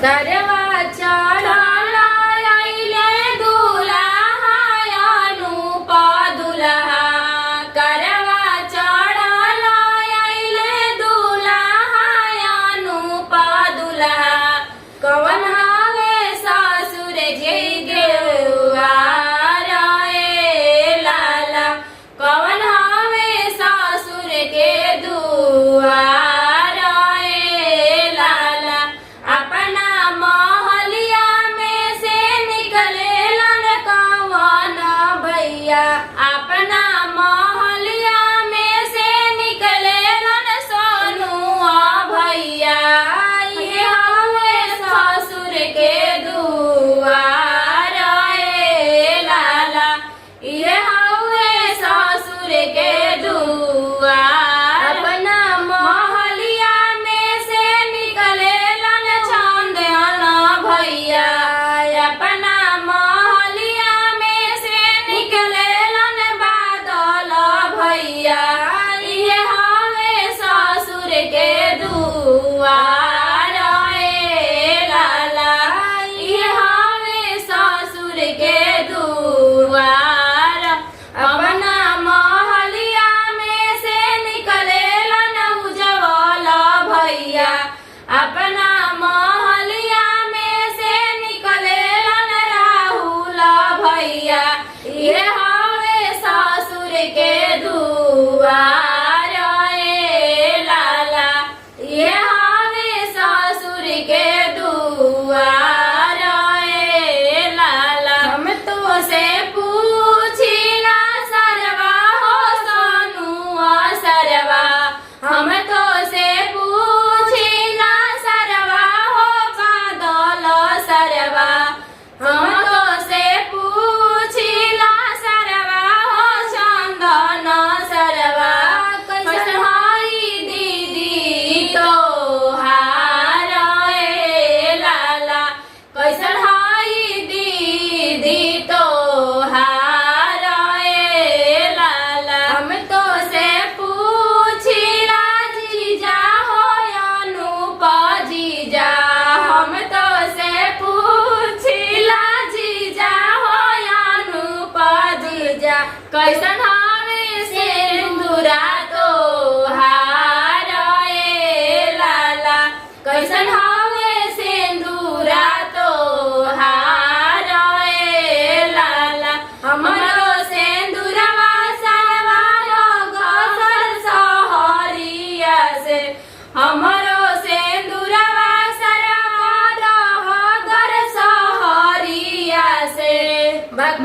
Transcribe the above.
करवा चढ़ल अइले दुल्हा अनूप दुल्हा। करवा चढ़ल अइले दुल्हा अनूप दुल्हा। कवन हवे ससुर जी गेउआ रे लाला। कवन हवे ससुर के दुआर रे लाला। अपना महलिया में से निकलेलन कवन भैया। अपना महलिया में से निकलेलन सोनुआ भैया। ये हवे ससुर के दुआर रे लाला। ये हवे ससुर के दुआर। अपना महलिया में से निकलेलन चंदन भैया। अपना महलिया में से निकलेलन बादल भैया। ये हवे ससुर के दुआर रे लाला। ये हवे ससुर के दुआर। अपना महलिया में से निकलेलन उज्जवल भैया। अपना महलिया में से निकलेलन राहुल भैया। ये हवे ससुर के दुआर रे लाला। ये हवे ससुर के दुआर रे लाला। हम तो से पूछिला सरवा हो सोनुआ सरवा। हम तो से पूछिला सरवा हो बादल सरवा। हम तो से पूछिला सरवा हो चंदन सरवा। कैसन हई दीदी तोहार रे लाला। कैसन हई दीदी तोहार रे लाला। हम तो से पूछिला जीजा हो अनूप जीजा। हम तो से पूछिला जीजा हो अनूप जीजा। कैसन हवे सिंदूरा तोहार रे लाला। कैसन हवे सिंदूरा तोहार रे लाला। हमरो सिंदूरवा सरवा गसल सहरिया से। हमरो सिंदूरवा सरवा गसल सहरिया से। भग